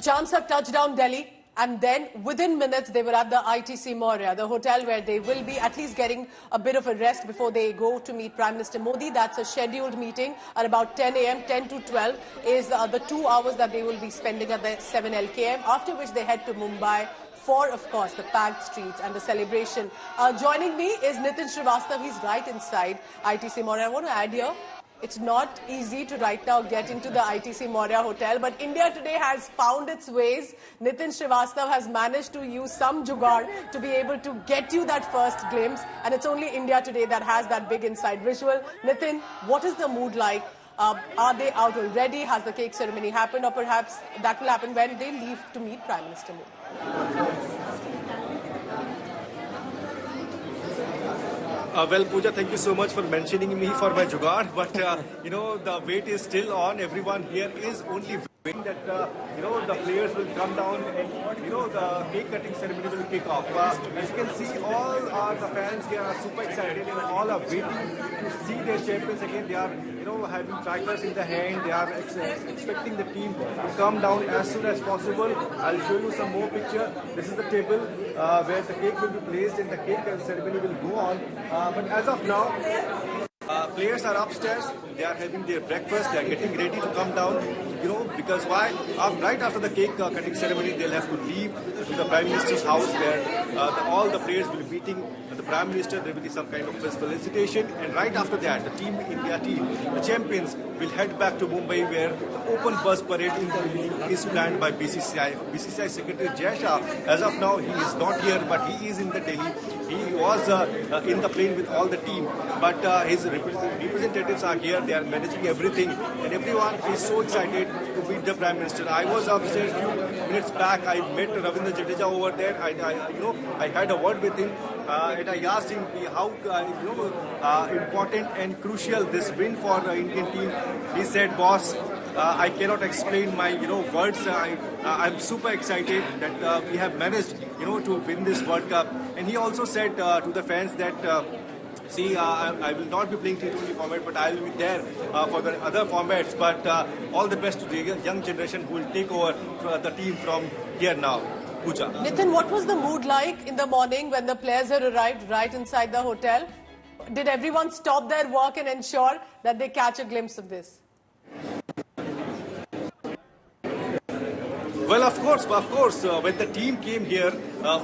Champs have touched down Delhi, and then within minutes they were at the ITC Maurya, the hotel where they will be at least getting a bit of a rest before they go to meet Prime Minister Modi. That's a scheduled meeting at about 10 a.m. 10 to 12 is the 2 hours that they will be spending at the 7 LKM, after which they head to Mumbai for, of course, the packed streets and the celebration. Joining me is Nitin Srivastava. He's right inside ITC Maurya. I want to add here, it's not easy to right now get into the ITC Maurya Hotel, but India today has found its ways. Nitin Srivastava has managed to use some jugaad to be able to get you that first glimpse, and it's only India today that has that big inside visual. Nitin, what is the mood like? Are they out already? Has the cake ceremony happened, or perhaps that will happen when they leave to meet Prime Minister Modi? Well, Pooja, thank you so much for mentioning me for my jugaad. But, the wait is still on. Everyone here is only waiting that, the players will come down and, the cake cutting ceremony will kick off. As you can see, all the fans here are super excited and all are waiting to see their champions again. They are, having tricolors in the hand. They are expecting the team to come down as soon as possible. I'll show you some more picture. This is the table where the cake will be placed and the cake ceremony will go on. But as of now, players are upstairs. They are having their breakfast. They are getting ready to come down. Because why? Right after the cake cutting ceremony, they'll have to leave to the Prime Minister's house where all the players will be meeting the Prime Minister. There will be some kind of felicitation. And right after that, the Team India team, the champions, will head back to Mumbai where the open bus parade in the evening is planned by BCCI. BCCI Secretary Jai Shah, as of now, he is not here, but he is in the Delhi. He was in the plane with all the team, but his representatives are here. They are managing everything, and everyone is so excited to meet the Prime Minister. I was upstairs a few minutes back. I met Ravindra Jadeja over there. I had a word with him, and I asked him how important and crucial this win for the Indian team. He said, "Boss, I cannot explain my words. I'm super excited that we have managed to win this World Cup." And he also said to the fans that I will not be playing T20 format, but I will be there for the other formats. But all the best to the young generation who will take over the team from here now. Pooja. Nitin, what was the mood like in the morning when the players had arrived right inside the hotel? Did everyone stop their work and ensure that they catch a glimpse of this? Well, of course. When the team came here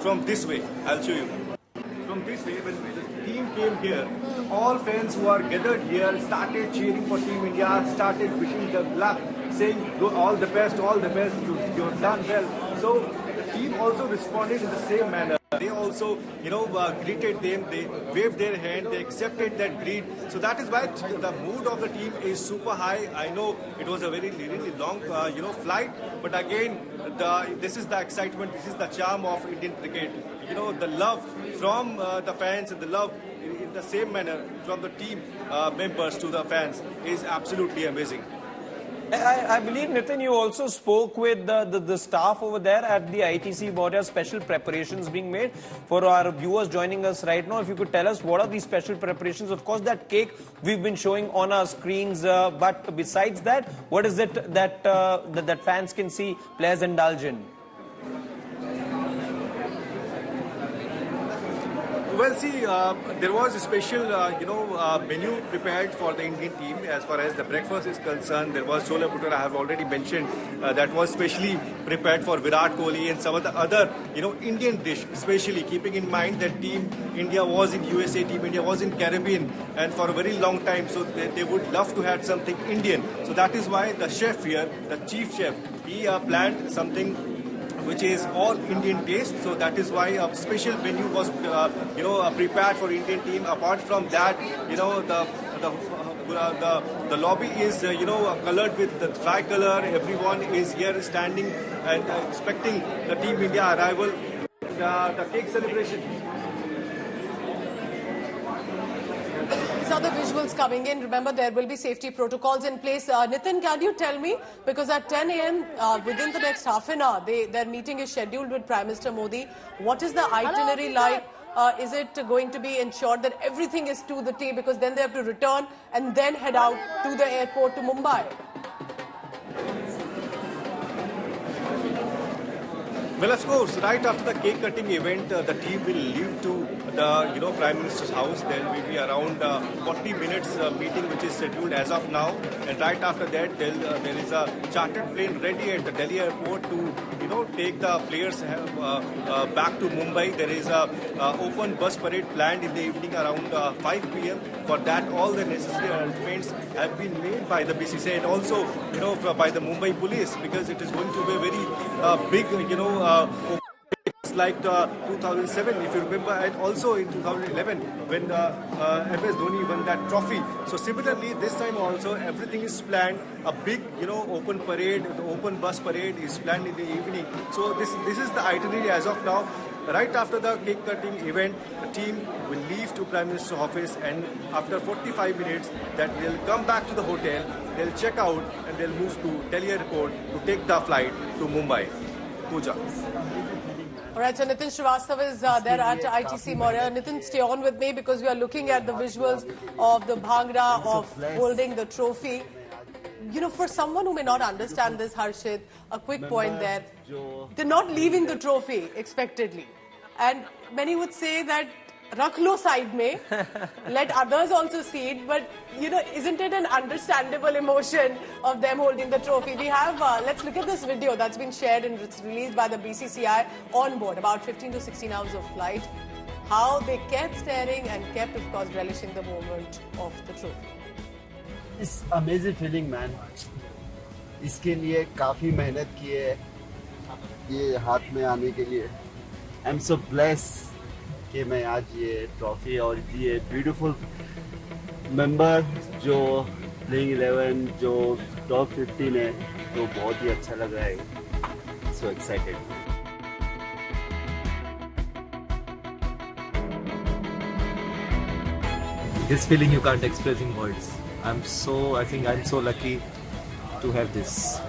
from this way, I'll show you. From this way, when the team came here, all fans who are gathered here started cheering for Team India, started wishing them luck, saying all the best, you've done well. So the team also responded in the same manner. They also, greeted them, they waved their hand, they accepted that greet. So that is why the mood of the team is super high. I know it was a really long, flight, but again, this is the excitement, this is the charm of Indian cricket. The love from the fans and the love in the same manner from the team members to the fans is absolutely amazing. I believe, Nitin, you also spoke with the staff over there at the ITC Maurya. Special preparations being made for our viewers joining us right now. If you could tell us what are these special preparations? Of course, that cake we've been showing on our screens, but besides that, what is it that fans can see players indulge in? Well, see, there was a special, menu prepared for the Indian team as far as the breakfast is concerned. There was Chola Bhatura, I have already mentioned, that was specially prepared for Virat Kohli and some of the other, Indian dish, especially keeping in mind that Team India was in USA, Team India was in Caribbean, and for a very long time, so they would love to have something Indian. So that is why the chef here, the chief chef, he planned something which is all Indian taste. So that is why a special menu was, prepared for Indian team. Apart from that, the lobby is, colored with the tricolor. Everyone is here standing and expecting the Team India arrival. The cake celebration. These are the visuals coming in. Remember, there will be safety protocols in place. Nitin, can you tell me, because at 10 a.m., within the next half an hour, their meeting is scheduled with Prime Minister Modi. What is the itinerary like? Is it going to be ensured that everything is to the T, because then they have to return and then head out to the airport to Mumbai? Well, of course, right after the cake cutting event, the team will leave to the Prime Minister's house. There will be around 40 minutes meeting which is scheduled as of now, and right after that there is a chartered plane ready at the Delhi airport to take the players back to Mumbai. There is a open bus parade planned in the evening around 5 p.m. For that, all the necessary arrangements have been made by the BCCI and also by the Mumbai police, because it is going to be a very big like 2007, if you remember, and also in 2011 when MS Dhoni won that trophy. So similarly, this time also everything is planned. A big, open parade, the open bus parade is planned in the evening. So this is the itinerary as of now. Right after the cake cutting event, the team will leave to Prime Minister's office, and after 45 minutes, that they'll come back to the hotel, they'll check out, and they'll move to Delhi airport to take the flight to Mumbai. Pooja. All right, so Nitin Srivastava is there at ITC Maurya. Nitin, stay on with me because we are looking at the visuals of the Bhangra of holding the trophy. For someone who may not understand this, Harshit, a quick point there. They're not leaving the trophy expectedly. And many would say that rakh lo side mein, let others also see it, but isn't it an understandable emotion of them holding the trophy? We have, let's look at this video that's been shared and it's released by the BCCI on board, about 15 to 16 hours of flight, how they kept staring and kept, of course, relishing the moment of the trophy. It's amazing feeling, man. इसके लिए काफी मेहनत की है ये हाथ में आने के लिए. I'm so blessed कि मैं आज ये ट्रॉफी और ये ब्यूटीफुल मेंबर जो प्लेइंग 11 जो टॉप 15 है, तो बहुत ही अच्छा लग रहा है. So excited. This feeling you can't express in words. I think I'm so lucky to have this.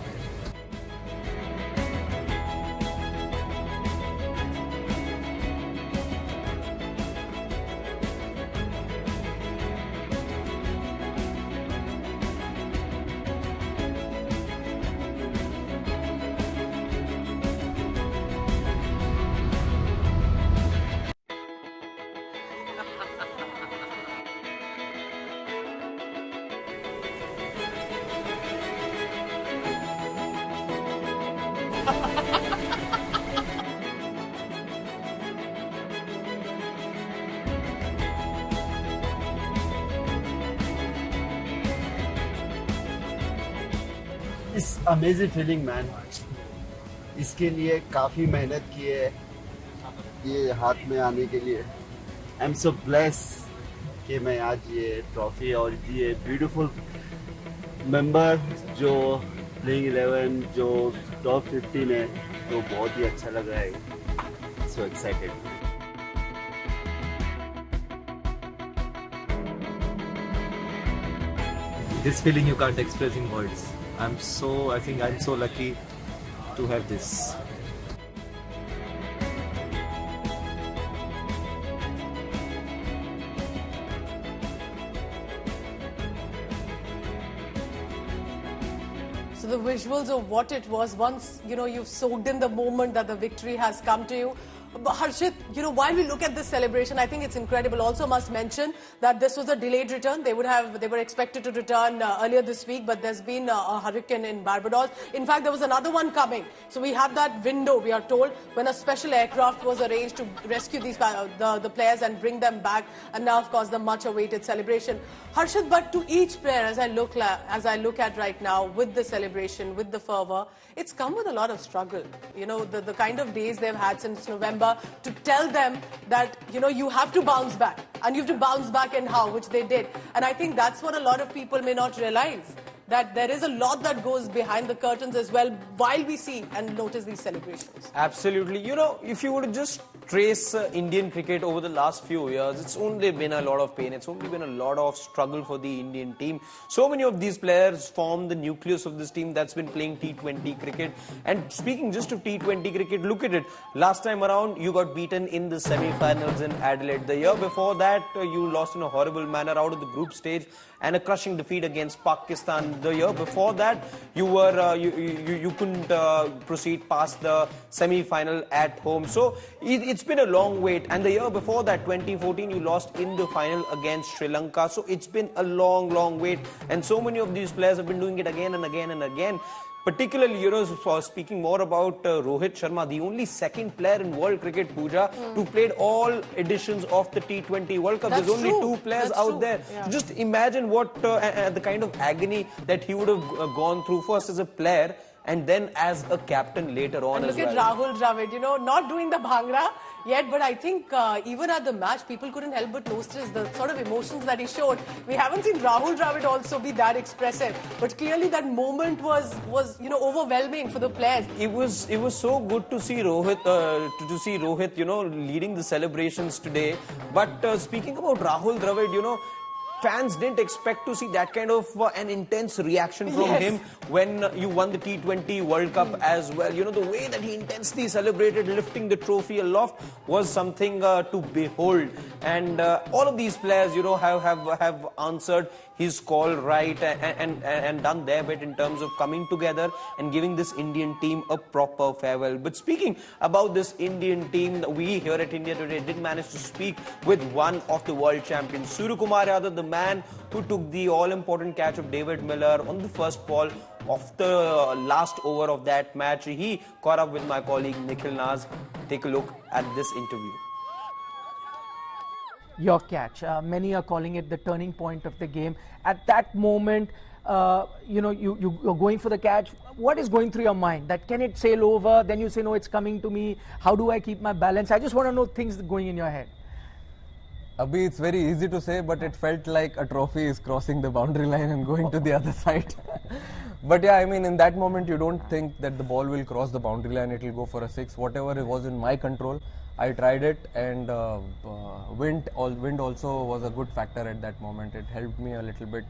It's amazing feeling, man. इसके लिए काफी मेहनत की है ये हाथ में आने के लिए. I'm so blessed कि मैं आज ये ट्रॉफी और ये ब्यूटीफुल मेंबर जो प्लेइंग 11 जो टॉप 15 है, तो बहुत ही अच्छा लग रहा है. So excited. This feeling you can't express in words. I think I'm so lucky to have this. So the visuals of what it was once, you've soaked in the moment that the victory has come to you. But Harshit, while we look at this celebration, I think it's incredible. Also must mention that this was a delayed return. They were expected to return earlier this week, but there's been a hurricane in Barbados. In fact, there was another one coming. So we have that window, we are told, when a special aircraft was arranged to rescue these the players and bring them back. And now, of course, the much-awaited celebration. Harshit, but to each player, as I look at right now, with the celebration, with the fervor, it's come with a lot of struggle. The kind of days they've had since November, to tell them that, you have to bounce back. And you have to bounce back and how, which they did. And I think that's what a lot of people may not realize, that there is a lot that goes behind the curtains as well while we see and notice these celebrations. Absolutely. If you were to just trace Indian cricket over the last few years, it's only been a lot of pain. It's only been a lot of struggle for the Indian team. So many of these players form the nucleus of this team that's been playing T20 cricket. And speaking just of T20 cricket, look at it. Last time around, you got beaten in the semi-finals in Adelaide. The year before that, you lost in a horrible manner out of the group stage, and a crushing defeat against Pakistan the year before that, you were you couldn't proceed past the semi-final at home. So it's been a long wait. And the year before that, 2014, you lost in the final against Sri Lanka. So it's been a long wait. And so many of these players have been doing it again and again and again. Particularly, speaking more about Rohit Sharma, the only second player in world cricket, Pooja, who played all editions of the T20 World Cup. That's There's only true. two players That's out true. there. Yeah. Just imagine what the kind of agony that he would have gone through first as a player and then as a captain later on And as look well. at Rahul Dravid, not doing the bhangra yet, but I think even at the match, people couldn't help but notice the sort of emotions that he showed. We haven't seen Rahul Dravid also be that expressive, but clearly that moment was overwhelming for the players. It was so good to see Rohit, leading the celebrations today. But speaking about Rahul Dravid, fans didn't expect to see that kind of an intense reaction from him when you won the T20 World Cup as well. The way that he intensely celebrated lifting the trophy aloft was something to behold. And all of these players, have answered his call right and done their bit in terms of coming together and giving this Indian team a proper farewell. But speaking about this Indian team, we here at India Today did manage to speak with one of the world champions, Suryakumar Yadav, the man who took the all-important catch of David Miller on the first ball of the last over of that match. He caught up with my colleague Nikhil Naz. Take a look at this interview. Your catch. Many are calling it the turning point of the game. At that moment, you're going for the catch. What is going through your mind? That can it sail over? Then you say, no, it's coming to me. How do I keep my balance? I just want to know things going in your head. Abhi, it's very easy to say, but it felt like a trophy is crossing the boundary line and going to the other side. But yeah, I mean, in that moment, you don't think that the ball will cross the boundary line, it will go for a six. Whatever it was in my control, I tried it, and wind also was a good factor at that moment. It helped me a little bit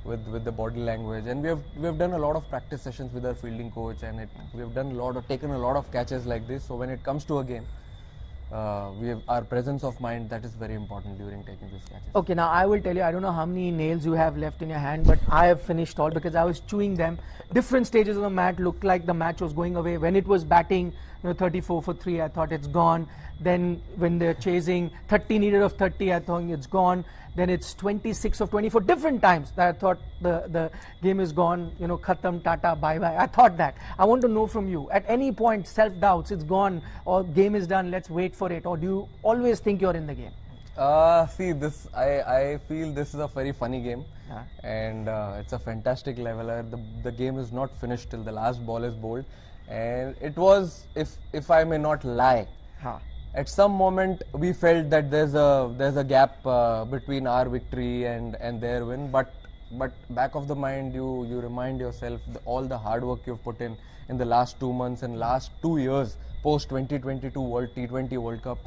with the body language, and we have done a lot of practice sessions with our fielding coach, and we have taken a lot of catches like this. So when it comes to a game, we have our presence of mind, that is very important during taking these catches. Okay, now I will tell you, I don't know how many nails you have left in your hand, but I have finished all because I was chewing them. Different stages of the match looked like the match was going away. When it was batting, 34 for 3, I thought it's gone. Then when they're chasing 30 needed of 30, I thought it's gone. Then it's 26 of 24. Different times that I thought the game is gone, khatam, tata, bye-bye. I thought that. I want to know from you, at any point, self-doubts, it's gone, or game is done, let's wait for it, or do you always think you're in the game? See, I feel this is a very funny game, and it's a fantastic leveler. The game is not finished till the last ball is bowled, and it was, if I may not lie, at some moment we felt that there's a gap between our victory and their win, but back of the mind you remind yourself all the hard work you've put in the last 2 months and last 2 years post 2022 T20 World Cup.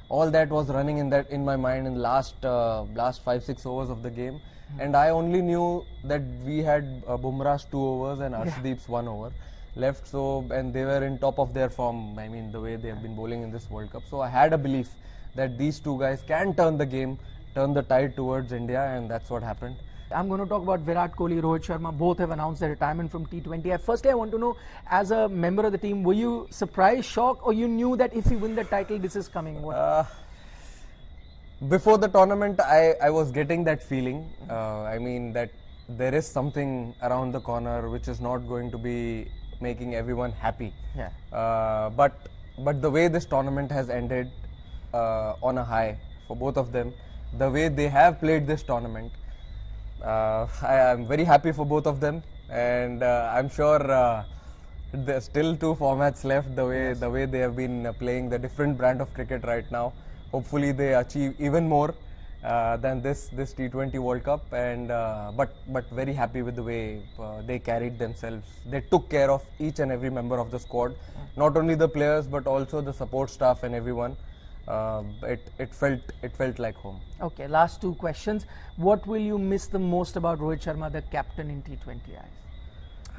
All that was running in my mind in last 5-6 overs of the game, and I only knew that we had Bumrah's 2 overs and Arshdeep's 1 over left, and they were in top of their form. I mean, the way they have been bowling in this World Cup. So I had a belief that these two guys can turn the game, turn the tide towards India, and that's what happened. I'm going to talk about Virat Kohli, Rohit Sharma. Both have announced their retirement from T20. Firstly, I want to know, as a member of the team, were you surprised, shocked, or you knew that if you win the title, this is coming? Before the tournament, I was getting that feeling. I mean, that there is something around the corner which is not going to be making everyone happy. But the way this tournament has ended on a high for both of them, the way they have played this tournament, I am very happy for both of them, and I'm sure there's still 2 formats left. The way they have been playing the different brand of cricket right now, hopefully they achieve even more than this T20 World Cup, and but very happy with the way they carried themselves. They took care of each and every member of the squad, not only the players but also the support staff and everyone. It felt like home. Okay, last 2 questions. What will you miss the most about Rohit Sharma, the captain in T20 eyes?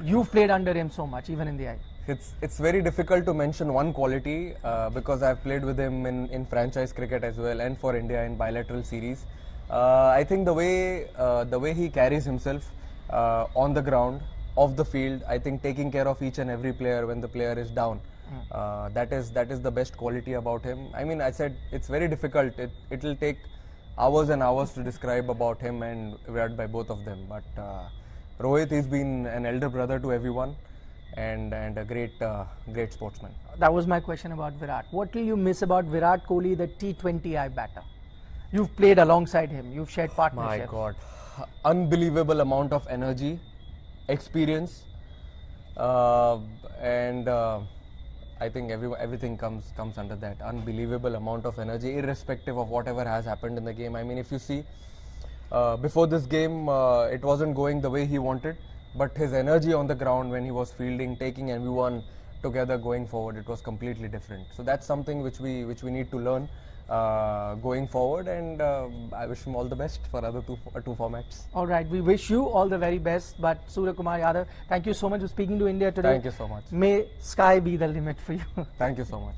You've played under him so much, even in the eye. It's very difficult to mention one quality because I've played with him in franchise cricket as well, and for India in bilateral series. I think the way he carries himself, on the ground, off the field. I think taking care of each and every player when the player is down. That is the best quality about him. I mean, I said it's very difficult. It will take hours and hours to describe about him and Virat by both of them. But Rohit, he's been an elder brother to everyone, and a great sportsman. That was my question about Virat. What will you miss about Virat Kohli, the T20I batter? You've played alongside him. You've shared partnerships. My God, unbelievable amount of energy, experience, and I think everything comes under that. Unbelievable amount of energy, irrespective of whatever has happened in the game. I mean, if you see, before this game, it wasn't going the way he wanted, but his energy on the ground when he was fielding, taking everyone together going forward, it was completely different. So that's something which we need to learn going forward, and I wish him all the best for other two formats. All right, we wish you all the very best. But Surya Kumar Yadav, thank you so much for speaking to India today. Thank you so much. May sky be the limit for you. Thank you so much.